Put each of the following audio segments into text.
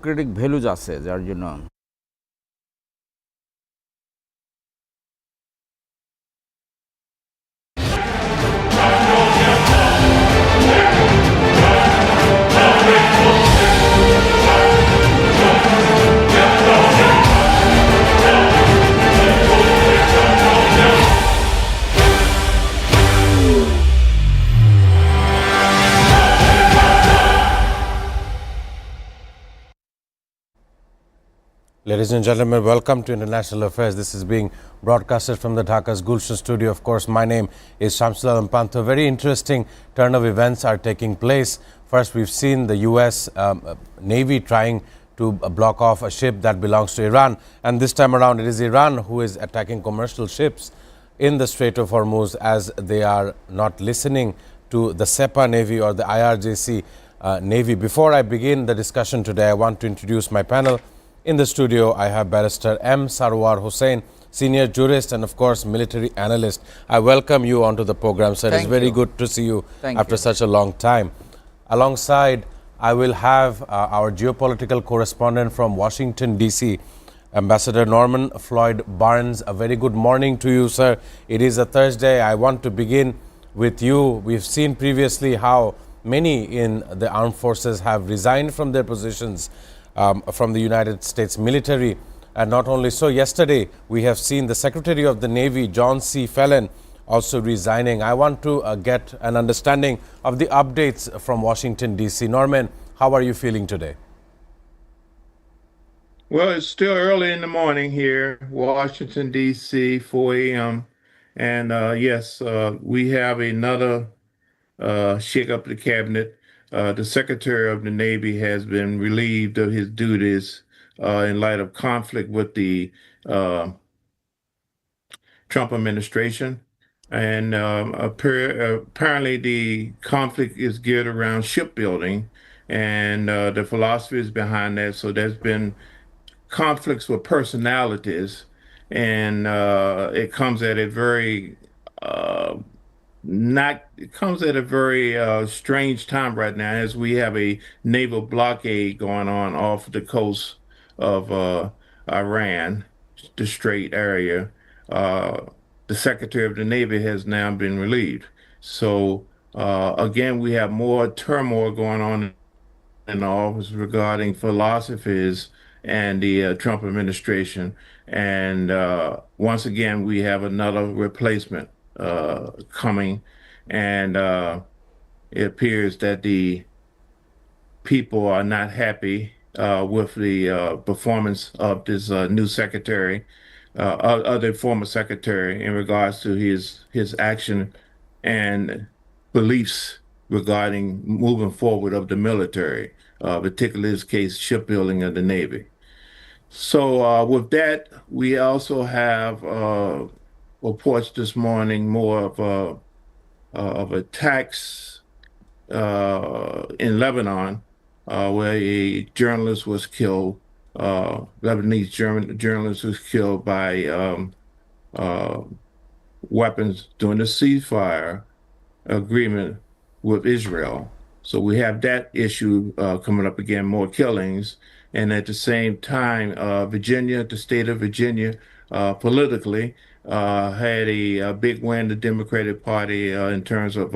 Democratic values আছে যার জন্য Ladies and gentlemen, welcome to International Affairs. This is being broadcasted from the Dhaka's Gulshan studio. Of course, my name is Shamsul Alam Pantho. Very interesting turn of events are taking place. First, we've seen the U.S. Navy trying to block off a ship that belongs to Iran. And this time around, it is Iran who is attacking commercial ships in the Strait of Hormuz as they are not listening to the SEPA Navy or the IRGC Navy. Before I begin the discussion today, I want to introduce my panel. In the studio, I have Barrister M. Sarwar Hussain, senior jurist and, of course, military analyst. I welcome you onto the program, sir. It's very good to see you after such a long time. Alongside, I will have our geopolitical correspondent from Washington, D.C., Ambassador Norman Floyd Barnes. A very good morning to you, sir. It is a Thursday. I want to begin with you. We've seen previously how many in the armed forces have resigned from their positions from the United States military. And not only so, yesterday we have seen the Secretary of the Navy, John C. Fallon, also resigning. I want to get an understanding of the updates from Washington, D.C. Norman, how are you feeling today? Well, it's still early in the morning here, Washington, D.C., 4 a.m. And yes, we have another shake up the cabinet. The Secretary of the Navy has been relieved of his duties in light of conflict with the Trump administration. And apparently the conflict is geared around shipbuilding and the philosophies behind that. So there's been conflicts with personalities, and it comes at a very strange time right now as we have a naval blockade going on off the coast of Iran, the Strait area. The Secretary of the Navy has now been relieved. So again, we have more turmoil going on in the office regarding philosophies and the Trump administration. And once again, we have another replacement coming. And it appears that the people are not happy with the performance of this new secretary, of the former secretary, in regards to his action and beliefs regarding moving forward of the military, particularly in this case, shipbuilding of the Navy. So with that, we also have reports this morning more of attacks in Lebanon, where a journalist was killed. Lebanese journalist was killed by weapons during the ceasefire agreement with Israel. So we have that issue coming up again, more killings. And at the same time, Virginia, the state of Virginia, politically, had a big win, the Democratic Party, in terms of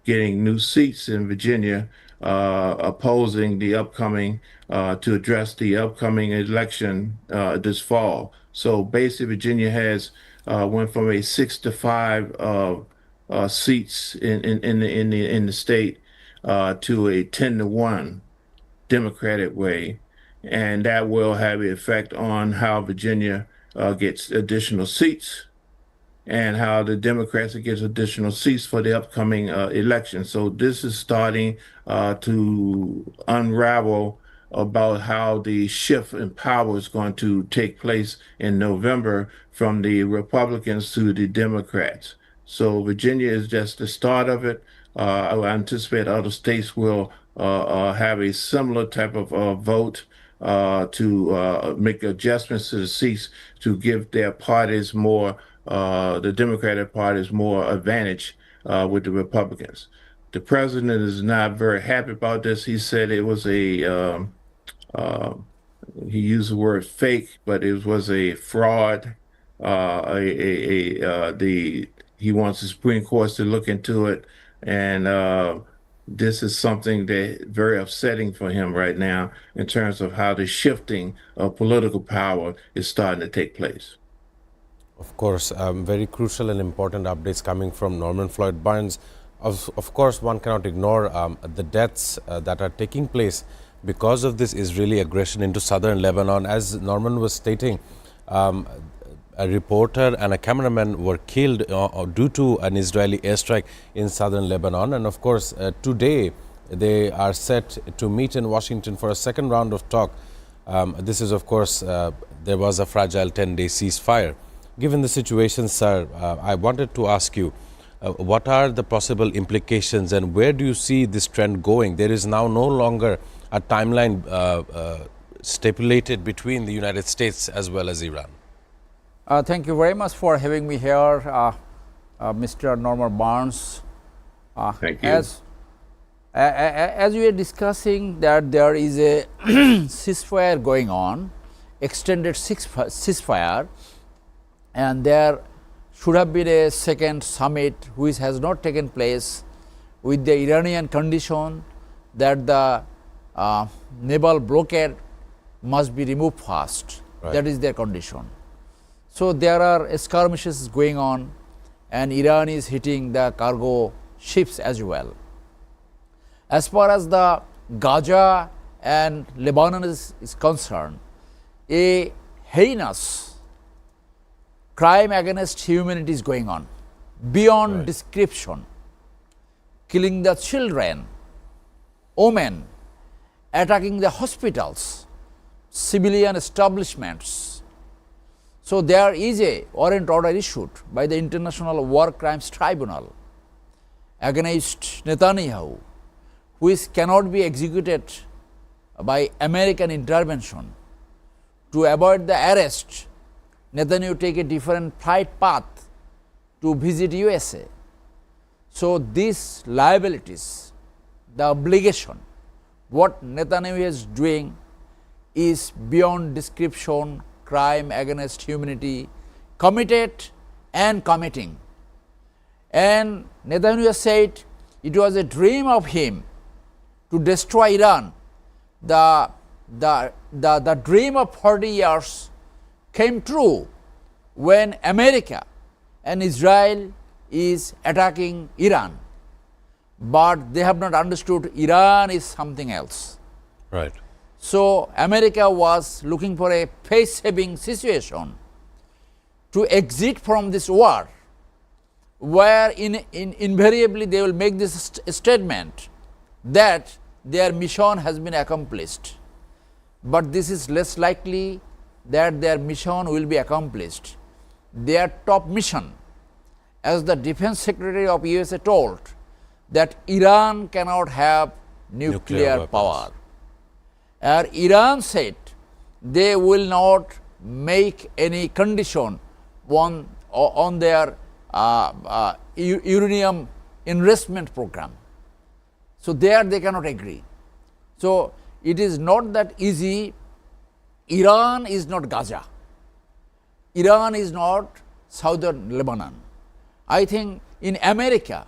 getting new seats in Virginia, opposing the upcoming, to address the upcoming election this fall. So basically, Virginia has went from a 6-5 seats in the state to a 10-1 Democratic way, and that will have an effect on how Virginia gets additional seats and how the Democrats get additional seats for the upcoming election. So this is starting to unravel about how the shift in power is going to take place in November from the Republicans to the Democrats. So Virginia is just the start of it. I anticipate other states will have a similar type of vote to make adjustments to the seats to give their parties more, the Democratic parties more advantage with the Republicans. The president is not very happy about this. He said it was a uh, he used the word fake, but it was a fraud. He wants the Supreme Court to look into it, and this is something that very upsetting for him right now in terms of how the shifting of political power is starting to take place. Of course, very crucial and important updates coming from Norman Floyd Barnes. Of course, one cannot ignore the deaths that are taking place because of this Israeli aggression into southern Lebanon. As Norman was stating, a reporter and a cameraman were killed due to an Israeli airstrike in southern Lebanon. And of course, today they are set to meet in Washington for a second round of talk. This is, of course, there was a fragile 10-day ceasefire. Given the situation, sir, I wanted to ask you, what are the possible implications and where do you see this trend going? There is now no longer a timeline stipulated between the United States as well as Iran. Thank you very much for having me here, Mr. Norman Barnes. Thank you. As we are discussing that there is a ceasefire going on, extended ceasefire, and there should have been a second summit which has not taken place with the Iranian condition that the naval blockade must be removed fast. Right. That is their condition. So there are skirmishes going on and Iran is hitting the cargo ships as well. As far as the Gaza and Lebanon is concerned, a heinous crime against humanity is going on beyond description, killing the children, women, attacking the hospitals, civilian establishments. So there is a warrant order issued by the International War Crimes Tribunal against Netanyahu, which cannot be executed by American intervention. To avoid the arrest, Netanyahu take a different flight path to visit USA. So these liabilities, the obligation, what Netanyahu is doing is beyond description, crime against humanity, committed and committing. And Netanyahu said it was a dream of him to destroy Iran. The dream of 40 years came true when America and Israel is attacking Iran. But they have not understood Iran is something else. Right. So America was looking for a face-saving situation to exit from this war, where invariably they will make this statement that their mission has been accomplished. But this is less likely that their mission will be accomplished. Their top mission, as the Defense Secretary of USA told, that Iran cannot have nuclear power. And Iran said they will not make any condition on their uranium enrichment program. So there they cannot agree. So it is not that easy. Iran is not Gaza. Iran is not southern Lebanon. I think in America,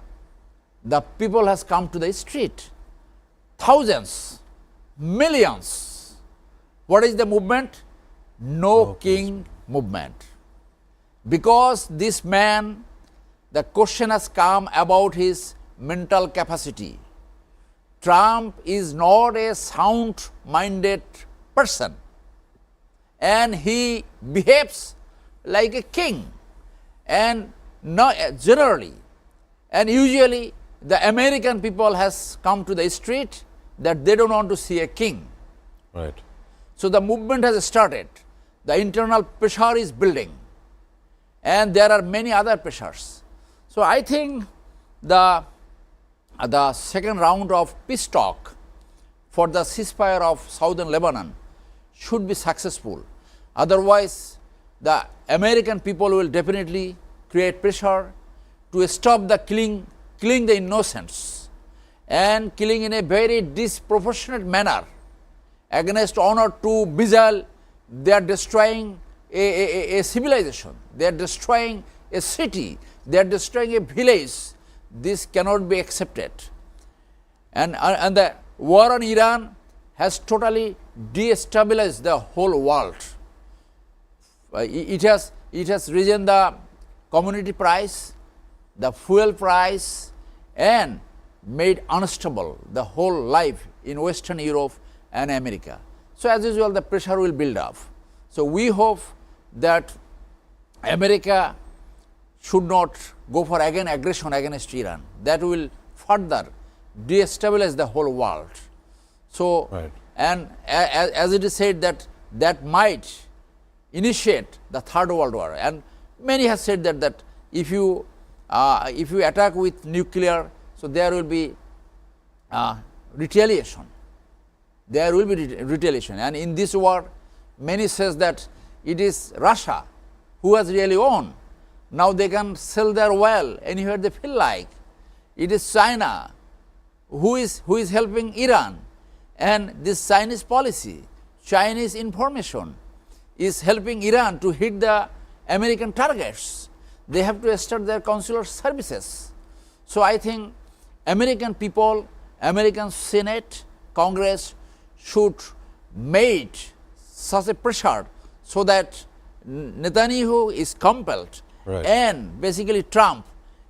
the people has come to the street. Thousands, millions. What is the movement? No King movement. Because this man, the question has come about his mental capacity. Trump is not a sound-minded person, and he behaves like a king, and not generally, and usually the American people has come to the street that they don't want to see a king. Right. So the movement has started. The internal pressure is building, and there are many other pressures. So I think the second round of peace talk for the ceasefire of southern Lebanon should be successful. Otherwise, the American people will definitely create pressure to stop the killing the innocents, and killing in a very disproportionate manner against 1 or 2 missile, they are destroying a civilization, they are destroying a city, they are destroying a village. This cannot be accepted. And the war on Iran has totally destabilized the whole world. It has risen the commodity price, the fuel price, and made unstable the whole life in Western Europe and America. So as usual, the pressure will build up. So we hope that America should not go for again aggression against Iran. That will further destabilize the whole world. So, Right. and as it is said that might initiate the Third World War, and many have said that if you attack with nuclear, so there will be retaliation. There will be retaliation, and in this war, many says that it is Russia who has really won. Now they can sell their oil anywhere they feel like. It is China who is helping Iran, and this Chinese policy, Chinese information, is helping Iran to hit the American targets. They have to start their consular services. So I think American people, American Senate, Congress should make such a pressure so that Netanyahu is compelled, Right. and basically Trump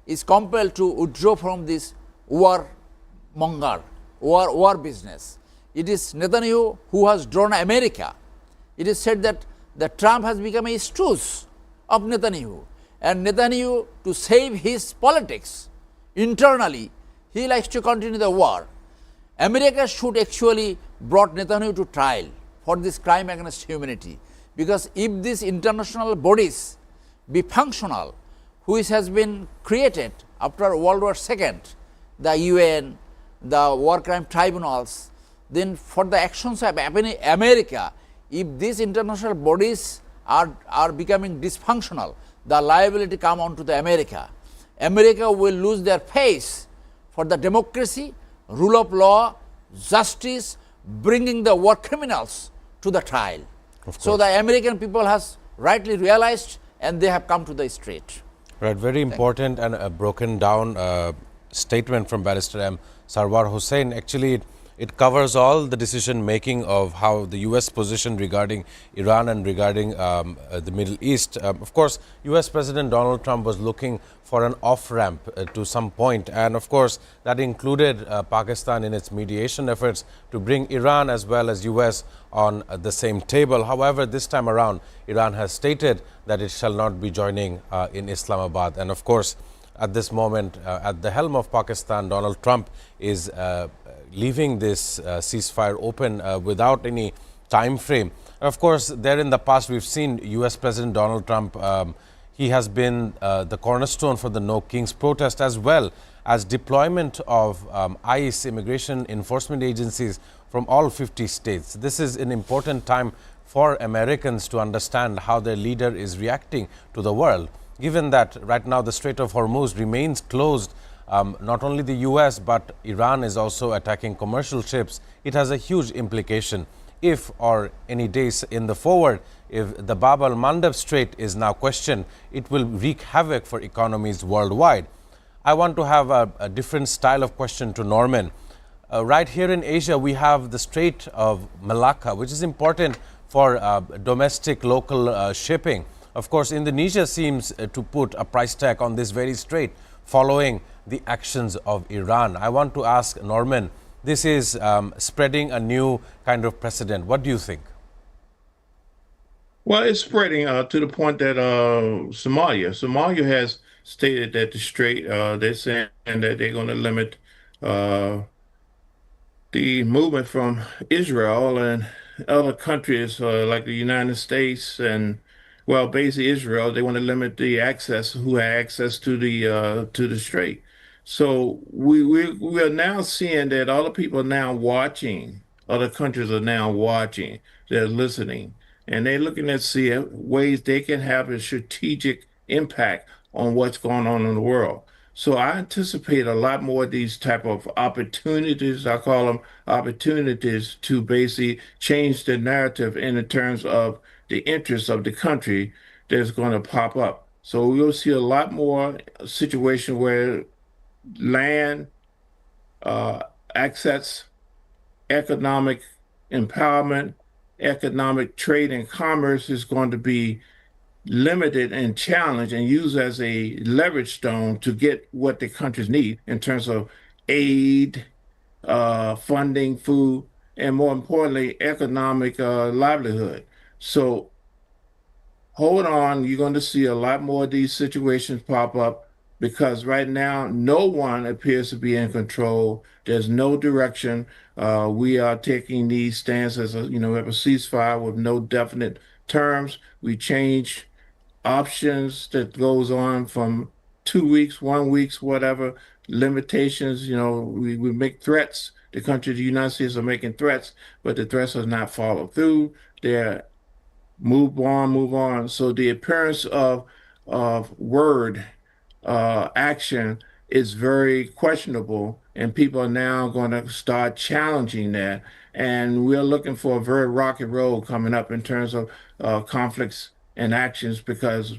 is compelled to withdraw from this war business. It is Netanyahu who has drawn America. It is said that Trump has become a stooge of Netanyahu, and Netanyahu, to save his politics internally, he likes to continue the war. America should actually brought Netanyahu to trial for this crime against humanity, because if these international bodies be functional, which has been created after World War II, the UN, the war crime tribunals, then for the actions of America, if these international bodies are becoming dysfunctional, the liability come on to the America. America will lose their face for the democracy, rule of law, justice, bringing the war criminals to the trial. So the American people has rightly realized, and they have come to the street. Right, very important and a broken down statement from Barrister M. Sarwar Hussain. Actually, it covers all the decision making of how the US position regarding Iran and regarding the Middle East. Of course, US President Donald Trump was looking for an off-ramp to some point, and of course that included Pakistan in its mediation efforts to bring Iran as well as US on the same table. However, this time around, Iran has stated that it shall not be joining in Islamabad, and of course at this moment at the helm of Pakistan, Donald Trump is leaving this ceasefire open without any time frame. Of course, there in the past we've seen US President Donald Trump, he has been the cornerstone for the No Kings protest, as well as deployment of ICE, immigration enforcement agencies from all 50 states. This is an important time for Americans to understand how their leader is reacting to the world, given that right now the Strait of Hormuz remains closed. Not only the US, but Iran is also attacking commercial ships. It has a huge implication if, or any days in the forward, if the Bab al-Mandeb Strait is now questioned, it will wreak havoc for economies worldwide. I want to have a different style of question to Norman. Right here in Asia, we have the Strait of Malacca, which is important for domestic local shipping. Of course, Indonesia seems to put a price tag on this very strait following the actions of Iran. I want to ask Norman, this is spreading a new kind of precedent. What do you think? Well, it's spreading to the point that Somalia has stated that the strait, they're saying that they're going to limit uh, the movement from Israel and other countries like the United States and, well, basically Israel. They want to limit the access, who had access to the strait. So we are now seeing that other people are now watching. Other countries are now watching. They're listening, and they're looking at see ways they can have a strategic impact on what's going on in the world. So I anticipate a lot more of these type of opportunities, I call them opportunities, to basically change the narrative in terms of the interests of the country that's going to pop up. So we'll see a lot more situation where land, uh, access, economic empowerment, economic trade and commerce is going to be limited and challenged and used as a leverage stone to get what the countries need in terms of aid, funding, food, and more importantly, economic livelihood. So hold on, you're going to see a lot more of these situations pop up because right now no one appears to be in control. There's no direction. We are taking these stances, we have a ceasefire with no definite terms. We change options that goes on from 2 weeks, 1 week, whatever, limitations, we make threats. The country, the United States are making threats, but the threats are not followed through. They're move on, move on. So the appearance of word action is very questionable, and people are now going to start challenging that. And we're looking for a very rocky road coming up in terms of conflicts and actions because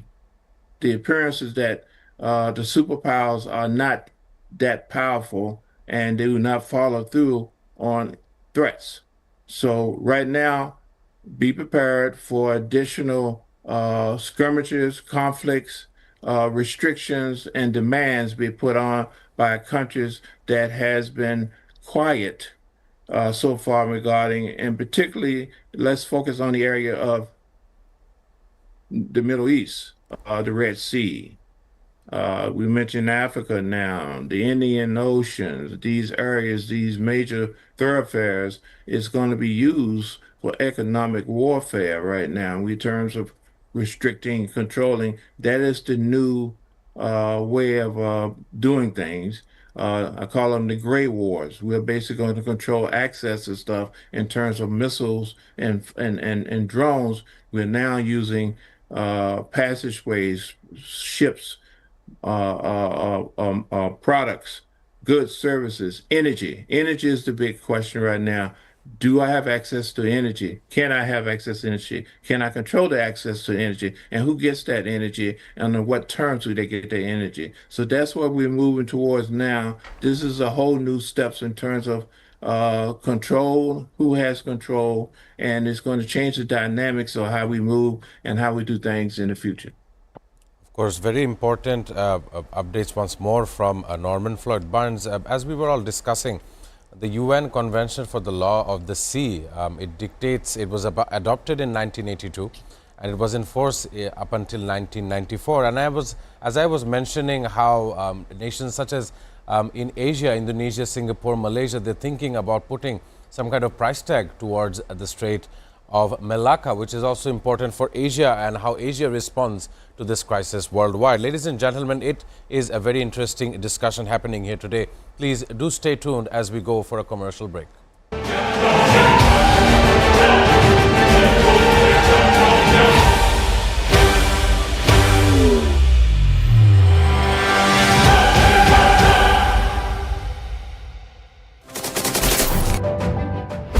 the appearance is that the superpowers are not that powerful and they do not follow through on threats. So right now, be prepared for additional skirmishes, conflicts, restrictions, and demands be put on by countries that has been quiet so far regarding, and particularly, let's focus on the area of the Middle East, the Red Sea. We mentioned Africa now, the Indian Oceans, these areas, these major thoroughfares is going to be used for economic warfare right now in terms of restricting, controlling. That is the new way of doing things. I call them the gray wars. We're basically going to control access to stuff in terms of missiles and drones. We're now using passageways, ships, products, goods, services, energy. Energy is the big question right now. Do I have access to energy? Can I have access to energy? Can I control the access to energy? And who gets that energy? And on what terms do they get their energy? So that's what we're moving towards now. This is a whole new steps in terms of control, who has control, and it's going to change the dynamics of how we move and how we do things in the future. Of course, very important updates once more from Norman Floyd Barnes. As we were all discussing, the UN Convention for the Law of the Sea, it dictates, it was adopted in 1982 and it was in force up until 1994. And as I was mentioning how nations such as in Asia, Indonesia, Singapore, Malaysia, they're thinking about putting some kind of price tag towards the Strait of Malacca, which is also important for Asia and how Asia responds to this crisis worldwide. Ladies and gentlemen, it is a very interesting discussion happening here today. Please do stay tuned as we go for a commercial break.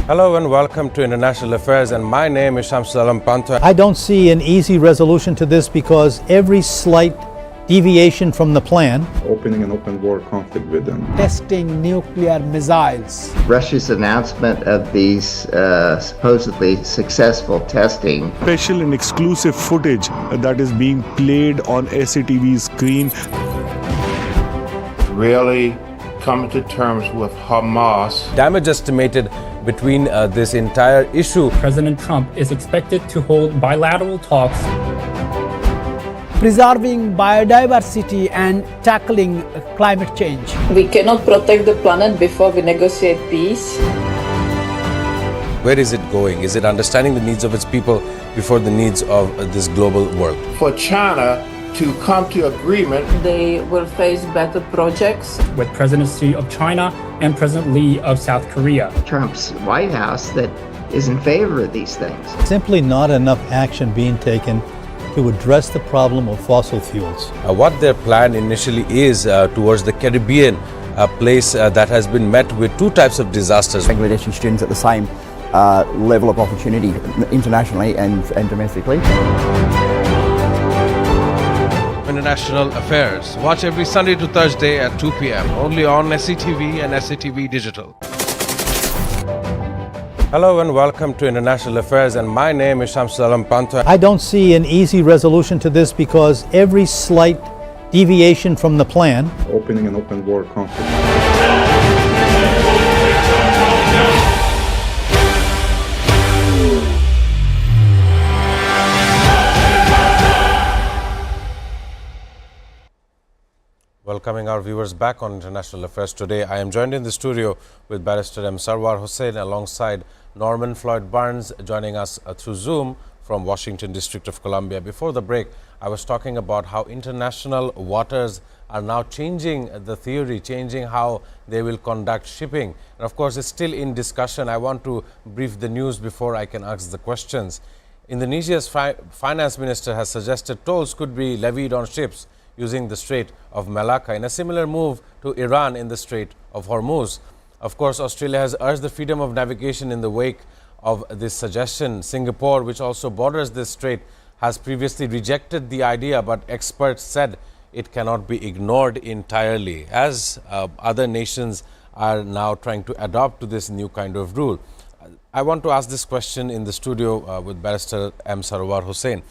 Hello and welcome to International Affairs, and my name is Shamsul Alam Panto. I don't see an easy resolution to this because every slight deviation from the plan, opening an open war conflict with them, testing nuclear missiles, Russia's announcement of these supposedly successful testing, special and exclusive footage that is being played on SATV's screen, Really coming to terms with Hamas. Damage estimated between this entire issue. President Trump is expected to hold bilateral talks. preserving biodiversity and tackling climate change. We cannot protect the planet before we negotiate peace. Where is it going? Is it understanding the needs of its people before the needs of this global world? For China to come to agreement, They will face better projects. With presidency of China and President Lee of South Korea. Trump's White House that is in favor of these things. simply not enough action being taken to address the problem of fossil fuels. What their plan initially is towards the Caribbean, a place that has been met with two types of disasters. Bangladeshi students at the same level of opportunity internationally and domestically. International Affairs. Watch every Sunday to Thursday at 2 p.m. only on SATV and SATV Digital. Hello and welcome to International Affairs, and my name is Shamsul Pantha. I don't see an easy resolution to this because every slight deviation from the plan Opening an open war conflict. Welcoming our viewers back on International Affairs today. I am joined in the studio with Barrister M. Sarwar Hussain alongside Norman Floyd Barnes, joining us through Zoom from Washington, District of Columbia. Before the break, I was talking about how international waters are now changing the theory, changing how they will conduct shipping. And of course, it's still in discussion. I want to brief the news before I can ask the questions. Indonesia's finance minister has suggested tolls could be levied on ships using the Strait of Malacca in a similar move to Iran in the Strait of Hormuz. Of course, Australia has urged the freedom of navigation in the wake of this suggestion. Singapore, which also borders this strait, has previously rejected the idea, but experts said it cannot be ignored entirely, as other nations are now trying to adopt to this new kind of rule. I want to ask this question in the studio with Barrister M. Sarwar Hussain.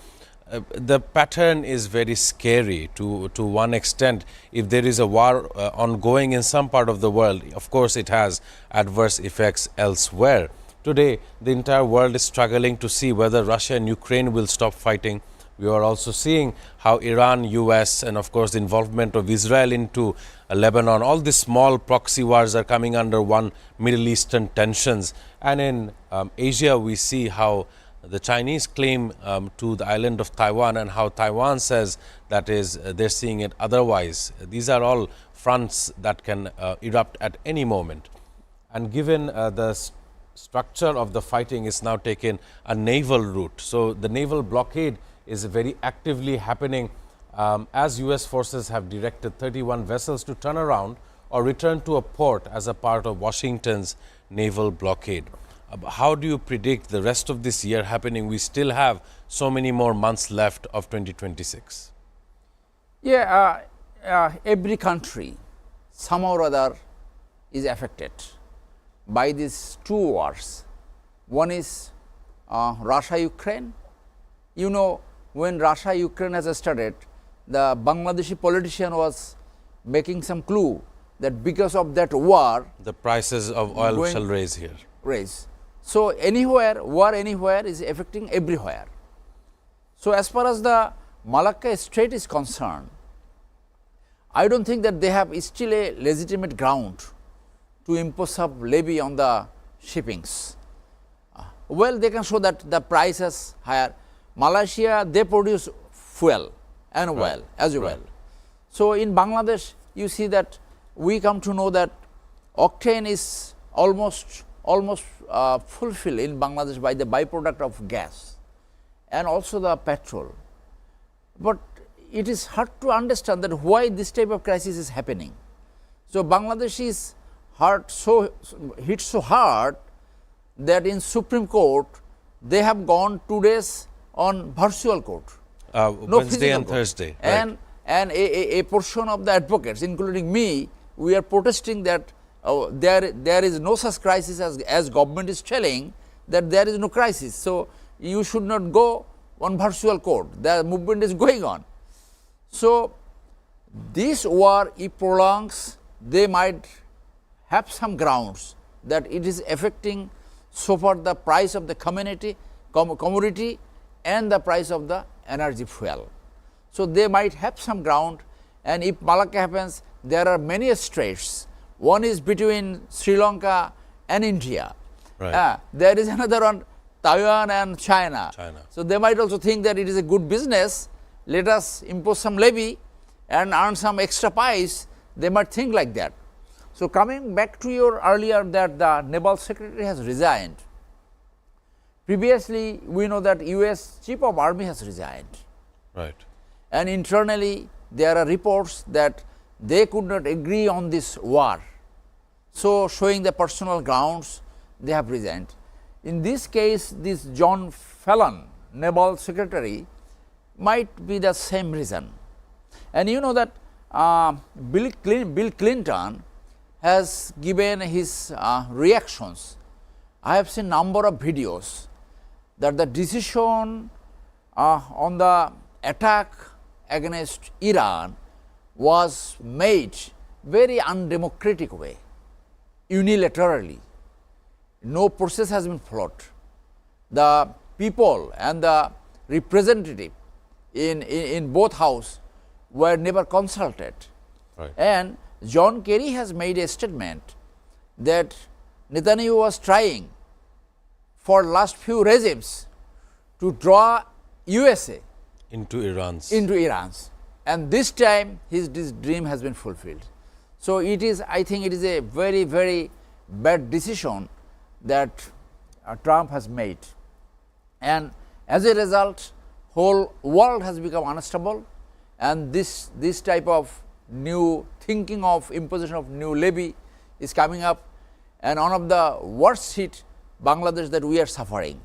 The pattern is very scary to one extent. If there is a war ongoing in some part of the world, of course it has adverse effects elsewhere. Today, the entire world is struggling to see whether Russia and Ukraine will stop fighting. We are also seeing how Iran, US, and of course the involvement of Israel into Lebanon, all these small proxy wars are coming under one Middle Eastern tensions. And in Asia, we see how the Chinese claim to the island of Taiwan, and how Taiwan says that is they're seeing it otherwise. These are all fronts that can erupt at any moment. And given the structure of the fighting is now taken a naval route. So the naval blockade is very actively happening as US forces have directed 31 vessels to turn around or return to a port as a part of Washington's naval blockade. How do you predict the rest of this year happening? We still have so many more months left of 2026. Yeah, every country somehow or other is affected by these two wars. One is Russia-Ukraine. You know, when Russia-Ukraine has started, the Bangladeshi politician was making some clue that because of that war, the prices of oil shall raise here. So anywhere, war anywhere is affecting everywhere. So as far as the Malacca Strait is concerned, I don't think that they have still a legitimate ground to impose some levy on the shippings. Well, they can show that the price is higher. Malaysia, they produce fuel and oil as well. So in Bangladesh, you see that we come to know that octane is almost fulfilled in Bangladesh by the byproduct of gas and also the petrol. But it is hard to understand that why this type of crisis is happening. So Bangladesh is hit so hard that in Supreme Court they have gone 2 days on virtual court. Wednesday and Thursday. And a portion of the advocates, including me, we are protesting that there is no such crisis as government is telling that there is no crisis. So you should not go on virtual court. The movement is going on. So this war, if prolongs, they might have some grounds that it is affecting so far the price of the commodity and the price of the energy fuel. So they might have some ground, and if Malacca happens, there are many straits. One is between Sri Lanka and India. There is another one, Taiwan and China. So they might also think that it is a good business. Let us impose some levy and earn some extra pies. They might think like that. So coming back to your earlier that the Naval Secretary has resigned. Previously, we know that US Chief of Army has resigned. Right. And internally, there are reports that they could not agree on this war. So, showing the personal grounds, they have resigned. In this case, this John Fallon, Naval Secretary, might be the same reason. And you know that Bill Clinton has given his reactions. I have seen number of videos that the decision on the attack against Iran was made very undemocratic way, unilaterally. No process has been followed. The people and the representative in both houses were never consulted. Right. And John Kerry has made a statement that Netanyahu was trying for last few regimes to draw USA Into Iran's. into Iran's, and this time his dream has been fulfilled. So it is, I think it is a very, very bad decision that Trump has made, and as a result, whole world has become unstable, and this type of new thinking of imposition of new levy is coming up, and one of the worst hit Bangladesh that we are suffering.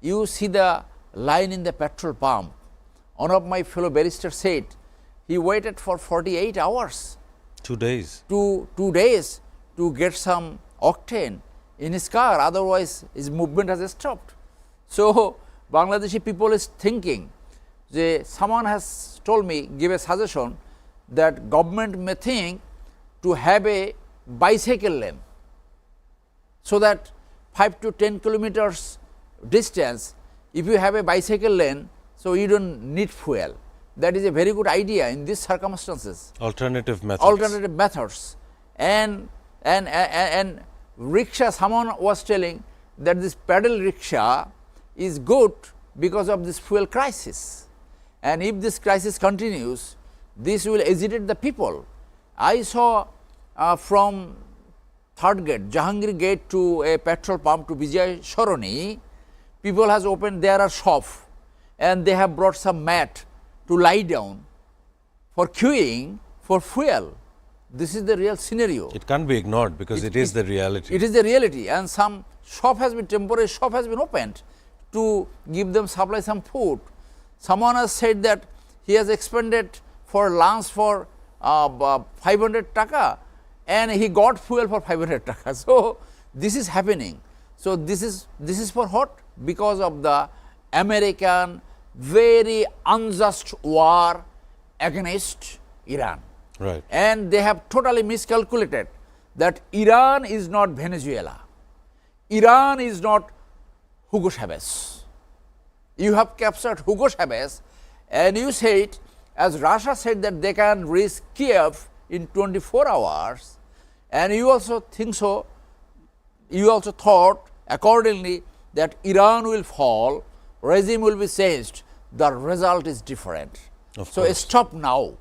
You see the line in the petrol pump. One of my fellow barristers said he waited for 48 hours. 2 days. 2 days to get some octane in his car, otherwise his movement has stopped. So Bangladeshi people is thinking, someone has told me, give a suggestion that government may think to have a bicycle lane, so that 5 to 10 kilometers distance, if you have a bicycle lane, so you don't need fuel. That is a very good idea in these circumstances. Alternative methods. Alternative methods. And rickshaw, someone was telling that this pedal rickshaw is good because of this fuel crisis. And if this crisis continues, this will agitate the people. I saw from third gate, Jahangir gate to a petrol pump to Vijay Sharoni, people has opened their shop and they have brought some mat to lie down for queuing for fuel. This is the real scenario. It can't be ignored because it is the reality. It is the reality, and some shop has been, temporary shop has been opened to give them supply some food. Someone has said that he has expended for lunch for 500 taka and he got fuel for 500 taka. So this is happening. So this is for what? Because of the American very unjust war against Iran. Right. And they have totally miscalculated that Iran is not Venezuela. Iran is not Hugo Chavez. You have captured Hugo Chavez and you said, as Russia said that they can reach Kiev in 24 hours, and you also think so, you also thought accordingly that Iran will fall, regime will be changed. The result is different. So stop now.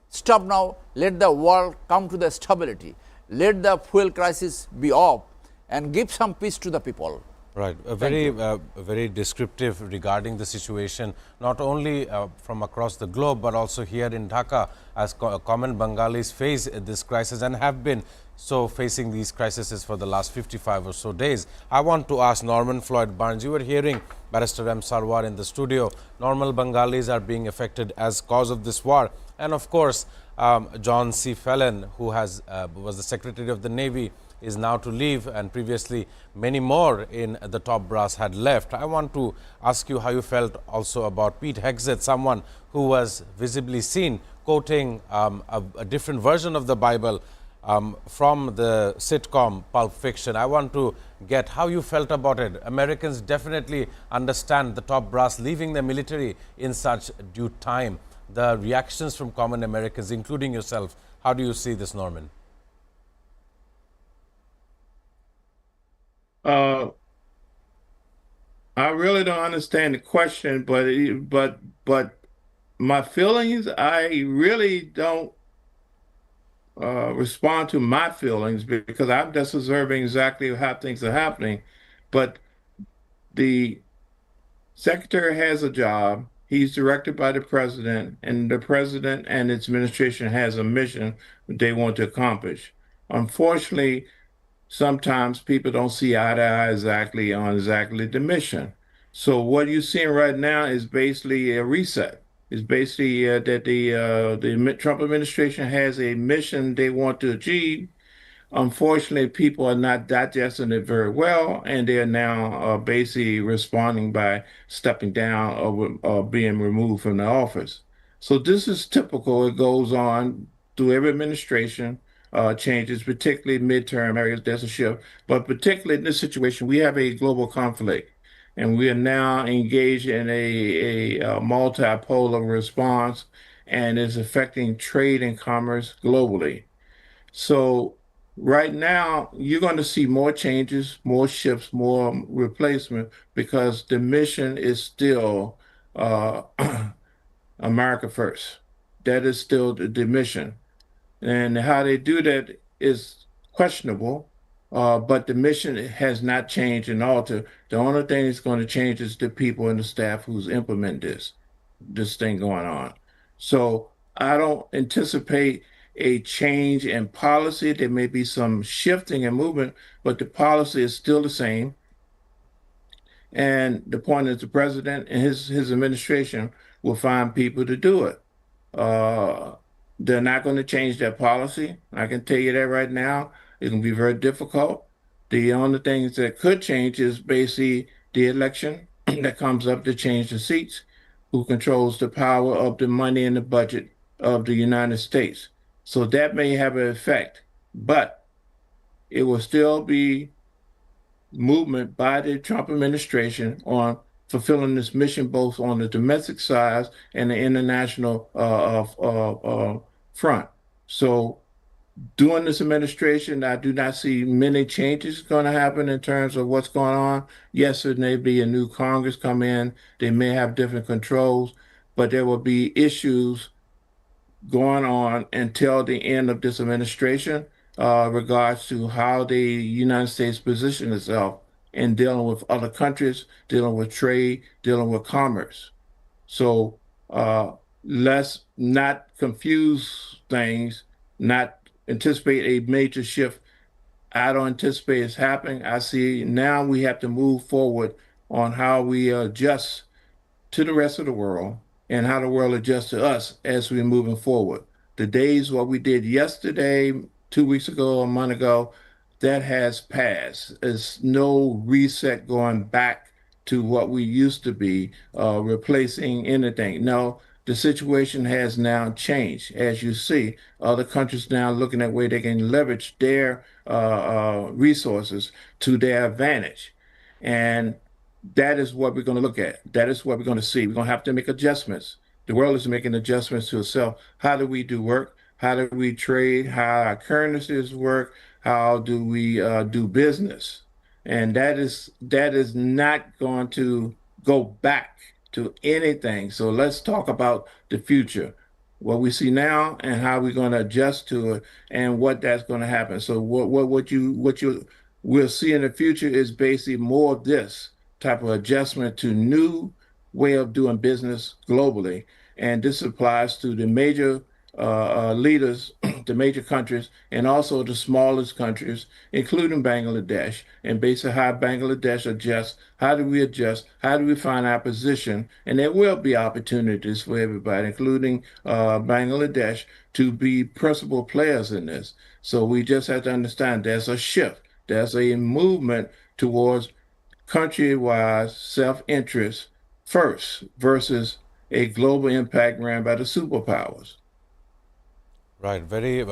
Stop now. Let the world come to the stability. Let the fuel crisis be off and give some peace to the people. Right. Very descriptive regarding the situation, not only from across the globe, but also here in Dhaka, as common Bengalis face this crisis and have been so facing these crises for the last 55 or so days. I want to ask Norman Floyd Barnes, you were hearing Barrister M. Sarwar in the studio. Normal Bengalis are being affected as cause of this war. And of course, John C. Fallon, who was the Secretary of the Navy, is now to leave, and previously many more in the top brass had left. I want to ask you how you felt also about Pete Hegseth, someone who was visibly seen quoting a different version of the Bible from the sitcom Pulp Fiction. I want to get how you felt about it. Americans definitely understand the top brass leaving the military in such due time. The reactions from common Americans, including yourself, how do you see this, Norman? I really don't understand the question, but my feelings, I really don't respond to my feelings because I'm just observing exactly how things are happening. But the secretary has a job. He's directed by the president, and the president and its administration has a mission that they want to accomplish. Unfortunately, sometimes people don't see eye to eye exactly on exactly the mission. So what you're seeing right now is basically a reset. It's basically that the Trump administration has a mission they want to achieve. Unfortunately, people are not digesting it very well, and they are now basically responding by stepping down or being removed from the office. So this is typical. It goes on through every administration, changes, particularly midterm areas, there's a shift. But particularly in this situation, we have a global conflict, and we are now engaged in a multipolar response, and it's affecting trade and commerce globally. So right now, you're going to see more changes, more shifts, more replacement because the mission is still uh, America first. That is still the mission. And how they do that is questionable, but the mission has not changed and altered. The only thing that's going to change is the people and the staff who's implement this thing going on. So I don't anticipate a change in policy. There may be some shifting and movement, but the policy is still the same. And the point is the president and his administration will find people to do it. Uh, they're not going to change their policy. I can tell you that right now. It's going to be very difficult. The only things that could change is basically the election that comes up to change the seats, who controls the power of the money and the budget of the United States. So that may have an effect, but it will still be movement by the Trump administration on fulfilling this mission, both on the domestic side and the international front. So during this administration, I do not see many changes going to happen in terms of what's going on. Yes, there may be a new Congress come in. They may have different controls, but there will be issues going on until the end of this administration regards to how the United States position itself in dealing with other countries, dealing with trade, dealing with commerce. So let's not confuse things, not anticipate a major shift. I don't anticipate it's happening. I see now we have to move forward on how we adjust to the rest of the world and how the world adjusts to us as we're moving forward. The days what we did yesterday, 2 weeks ago, a month ago, that has passed. There's no reset going back to what we used to be, replacing anything. No, the situation has now changed. As you see, other countries now looking at where they can leverage their resources to their advantage. And that is what we're going to look at. That is what we're going to see. We're going to have to make adjustments. The world is making adjustments to itself. How do we do work? How do we trade? How our currencies work? How do we do business? And that is not going to go back to anything. So let's talk about the future, what we see now, and how we're going to adjust to it, and what that's going to happen. So what you will see in the future is basically more of this type of adjustment to new way of doing business globally. And this applies to the major leaders, the major countries, and also the smallest countries, including Bangladesh. And basically how Bangladesh adjusts, how do we adjust, how do we find our position? And there will be opportunities for everybody, including Bangladesh, to be principal players in this. So we just have to understand there's a shift, there's a movement towards country-wide self-interest first versus a global impact ran by the superpowers. Right, very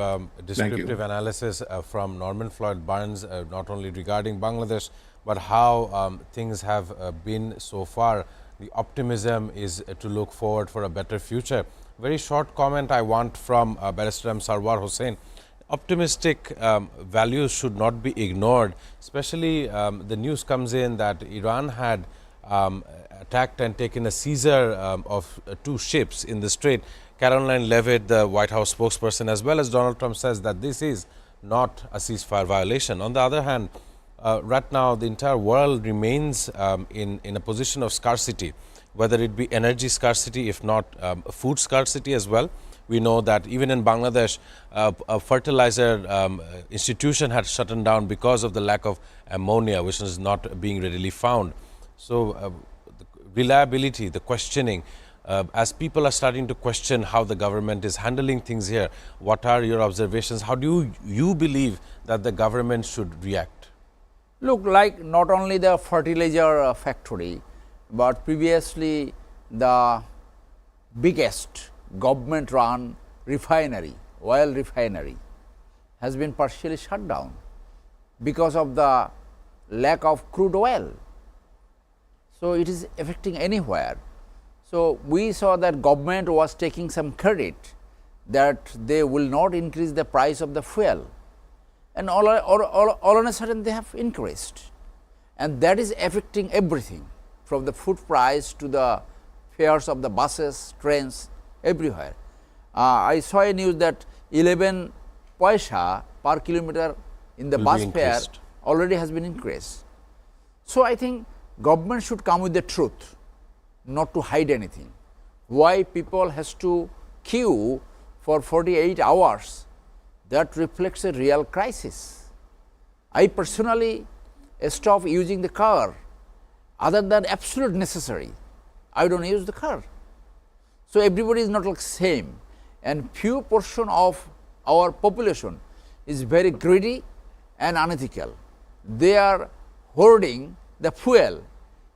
descriptive analysis from Norman Floyd Barnes, not only regarding Bangladesh, but how things have been so far. The optimism is to look forward for a better future. Very short comment I want from Barrister M. Sarwar Hussain. Optimistic values should not be ignored, especially the news comes in that Iran had attacked and taken a seizure of 2 ships in the Strait. Caroline Leavitt, the White House spokesperson, as well as Donald Trump, says that this is not a ceasefire violation. On the other hand, right now the entire world remains in a position of scarcity. whether it be energy scarcity, if not food scarcity as well. We know that even in Bangladesh, a fertilizer institution had shut down because of the lack of ammonia, which is not being readily found. So the reliability, the questioning, as people are starting to question how the government is handling things here, what are your observations? How do you believe that the government should react? Look, like not only the fertilizer factory, but previously the biggest government run refinery, oil refinery, has been partially shut down because of the lack of crude oil. So it is affecting anywhere. So we saw that government was taking some credit that they will not increase the price of the fuel, and all on a sudden they have increased, and that is affecting everything from the food price to the fares of the buses, trains, everywhere. I saw a news that 11 paisa per kilometer in the bus fare already has been increased. So I think government should come with the truth, not to hide anything. Why people has to queue for 48 hours? That reflects a real crisis. I personally stopped using the car other than absolute necessary. I don't use the car. So everybody is not like same, and few portion of our population is very greedy and unethical. They are hoarding the fuel.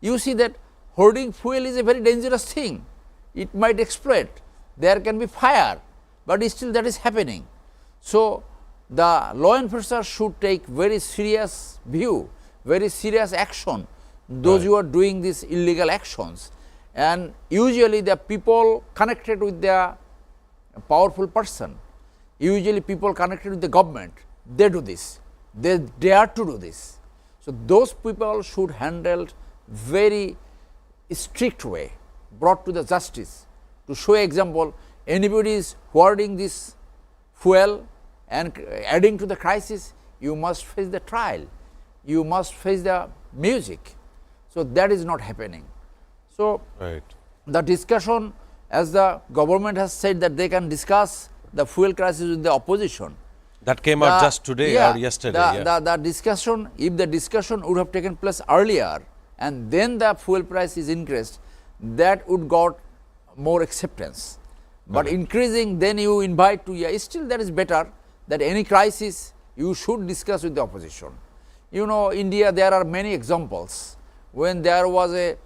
You see that hoarding fuel is a very dangerous thing. It might explode. There can be fire, but still that is happening. So the law enforcement should take very serious view, very serious action, those who are doing these illegal actions. And usually the people connected with the powerful person, usually people connected with the government, they do this, they dare to do this. So those people should handle very strict way, brought to the justice, to show example. Anybody is hoarding this fuel and adding to the crisis, you must face the trial, you must face the music. So that is not happening. So the discussion, as the government has said that they can discuss the fuel crisis with the opposition. That came out just today or yesterday. The discussion, if the discussion would have taken place earlier and then the fuel price is increased, that would got more acceptance. But increasing, then you invite to, still that is better, that any crisis you should discuss with the opposition. You know, India, there are many examples. When there was a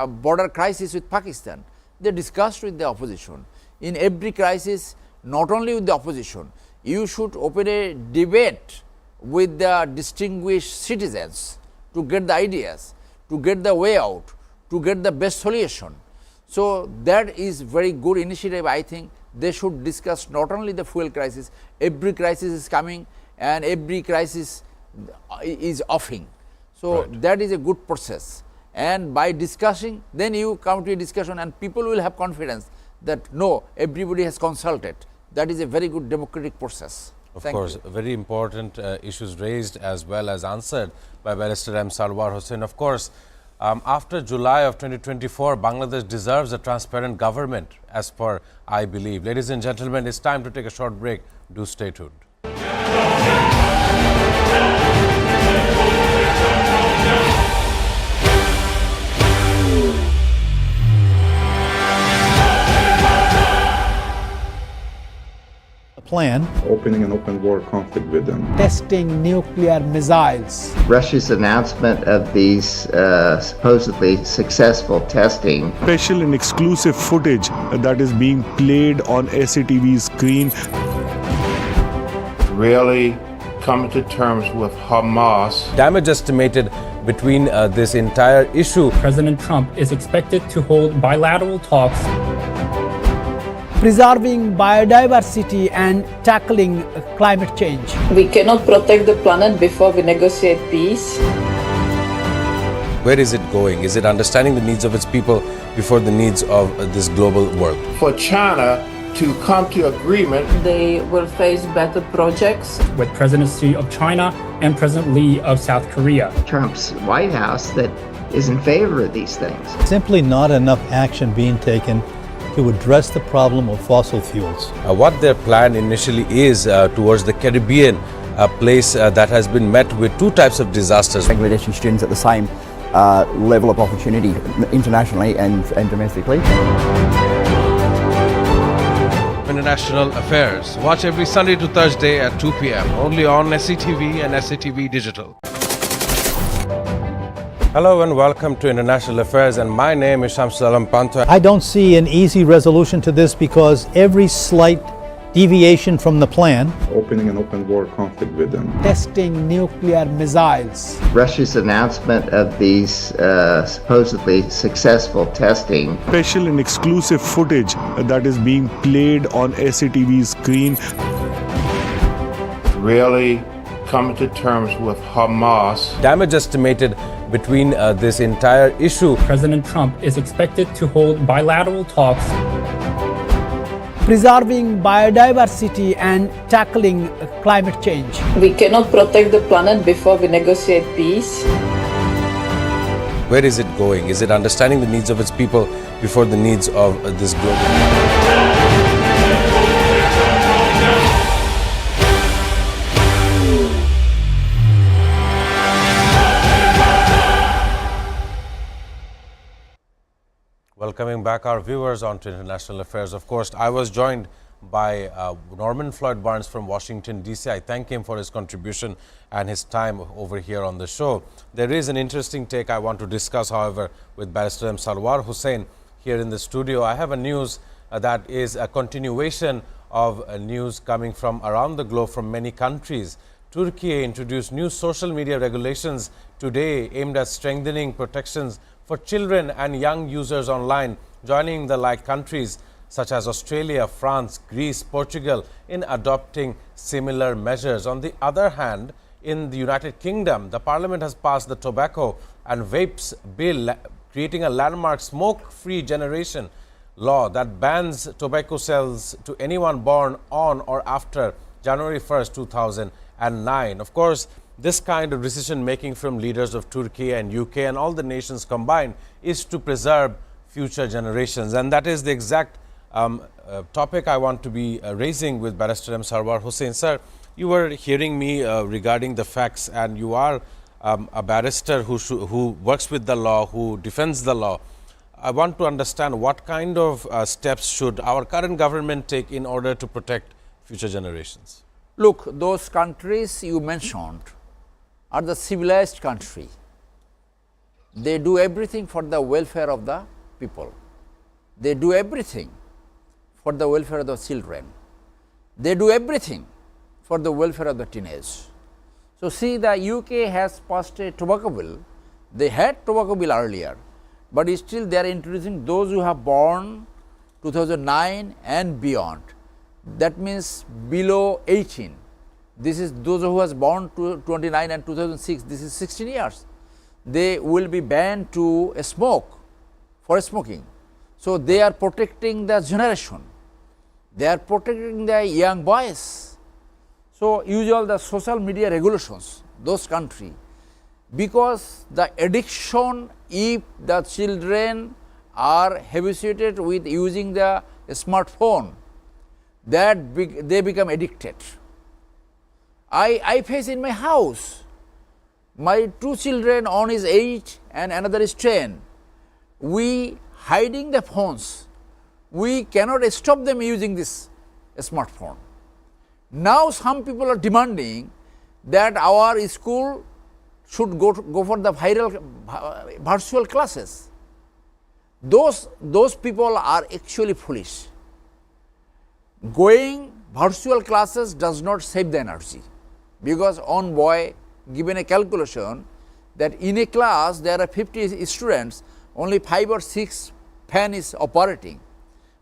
border crisis with Pakistan, they discussed with the opposition. In every crisis, not only with the opposition, you should open a debate with the distinguished citizens to get the ideas, to get the way out, to get the best solution. So that is very good initiative. I think they should discuss not only the fuel crisis, every crisis is coming and every crisis is offing. So that is a good process. And by discussing, then you come to a discussion and people will have confidence that no, everybody has consulted. That is a very good democratic process. Of course, very important issues raised as well as answered by Barrister M. Sarwar Hussain. Of course, after July of 2024, Bangladesh deserves a transparent government, as per I believe. Ladies and gentlemen, it's time to take a short break. Do stay tuned. Plan. Opening an open war conflict with them. Testing nuclear missiles. Russia's announcement of these supposedly successful testing. Special and exclusive footage that is being played on SATV screen. Really coming to terms with Hamas. Damage estimated between this entire issue. President Trump is expected to hold bilateral talks. Preserving biodiversity and tackling climate change. We cannot protect the planet before we negotiate peace. Where is it going? Is it understanding the needs of its people before the needs of this global world? For China to come to agreement, They will face better projects. with President Xi of China and President Lee of South Korea. Trump's White House that is in favor of these things. Simply not enough action being taken to address the problem of fossil fuels. What their plan initially is towards the Caribbean, a place that has been met with two types of disasters. Bangladeshi students at the same level of opportunity internationally and domestically. International Affairs. Watch every Sunday to Thursday at 2 p.m. only on SATV and SATV Digital. Hello and welcome to International Affairs, and my name is Shamsul Pantha. I don't see an easy resolution to this because every slight deviation from the plan, opening an open war conflict with them. Testing nuclear missiles. Russia's announcement of these supposedly successful testing. Special and exclusive footage that is being played on SATV screen. Really coming to terms with Hamas. Damage estimated between this entire issue. President Trump is expected to hold bilateral talks. Preserving biodiversity and tackling climate change. We cannot protect the planet before we negotiate peace. Where is it going? Is it understanding the needs of its people before the needs of this global? Welcoming back our viewers on to International Affairs. Of course, I was joined by Norman Floyd Barnes from Washington, D.C. I thank him for his contribution and his time over here on the show. There is an interesting take I want to discuss, however, with Barrister M. Sarwar Hussain here in the studio. I have a news that is a continuation of news coming from around the globe from many countries. Turkey introduced new social media regulations today aimed at strengthening protections for children and young users online, joining the like countries such as Australia, France, Greece, Portugal in adopting similar measures. On the other hand, in the United Kingdom, the Parliament has passed the Tobacco and Vapes Bill, creating a landmark smoke-free generation law that bans tobacco sales to anyone born on or after January 1st, 2009. Of course, this kind of decision-making from leaders of Turkey and UK and all the nations combined is to preserve future generations. And that is the exact topic I want to be raising with Barrister M. Sarwar Hussain. Sir, you were hearing me regarding the facts, and you are a barrister who works with the law, who defends the law. I want to understand what kind of steps should our current government take in order to protect future generations? Look, those countries you mentioned are the civilized country. They do everything for the welfare of the people. They do everything for the welfare of the children. They do everything for the welfare of the teenage. So, see, the UK has passed a tobacco bill. They had tobacco bill earlier, but still they are introducing those who have born 2009 and beyond. That means below 18. This is those who was born to 29 and 2006. This is 16 years. They will be banned to smoke, for smoking. So, they are protecting the generation. They are protecting the young boys. So, usual the social media regulations, those country, because the addiction, if the children are habituated with using the smartphone, that they become addicted. I face in my house, my two children, one is 8 and another is 10. We hiding the phones. We cannot stop them using this smartphone. Now some people are demanding that our school should go for the virtual classes. Those people are actually foolish. Going virtual classes does not save the energy, because one boy given a calculation that in a class there are 50 students, only 5 or 6 fan is operating.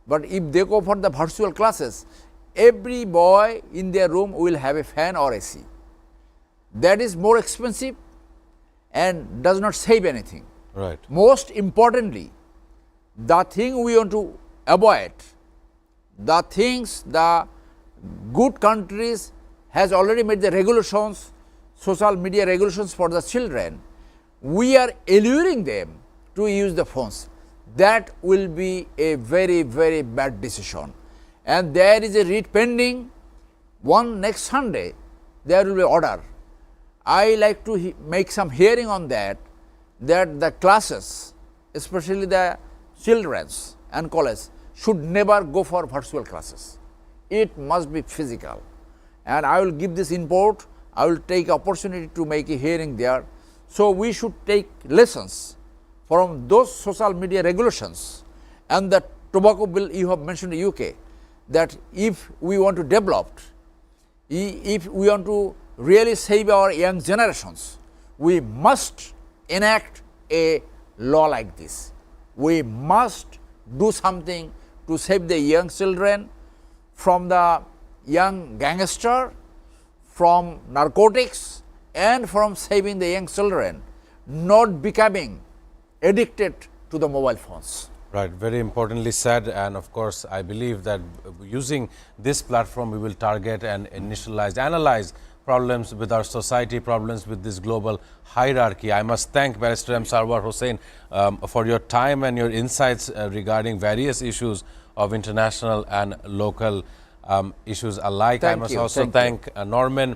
But if they go for the virtual classes, every boy in their room will have a fan or AC. That is more expensive and does not save anything. Right. Most importantly, the thing we want to avoid, the things the good countries has already made the regulations, social media regulations for the children. we are alluring them to use the phones. That will be a very, very bad decision. And there is a writ pending. Next Sunday, there will be order. I like to make some hearing on that the classes, especially the children's and college, should never go for virtual classes. It must be physical. And I will give this input. I will take opportunity to make a hearing there. So we should take lessons from those social media regulations and the tobacco bill you have mentioned in the UK, that if we want to develop, if we want to really save our young generations, we must enact a law like this. We must do something to save the young children from the young gangster, from narcotics, and from saving the young children not becoming addicted to the mobile phones. Right, very importantly said, and of course I believe that using this platform we will target and analyze problems with our society, problems with this global hierarchy. I must thank Barrister M. Sarwar Hossain for your time and your insights regarding various issues of international and local issues alike. I must also thank Norman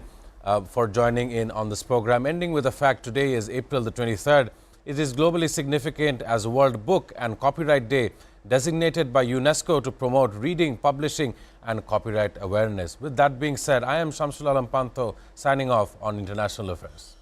for joining in on this program. Ending with the fact today is April the 23rd. It is globally significant as World Book and Copyright Day, designated by UNESCO to promote reading, publishing and copyright awareness. With that being said, I am Shamsul Alam Pantho signing off on International Affairs.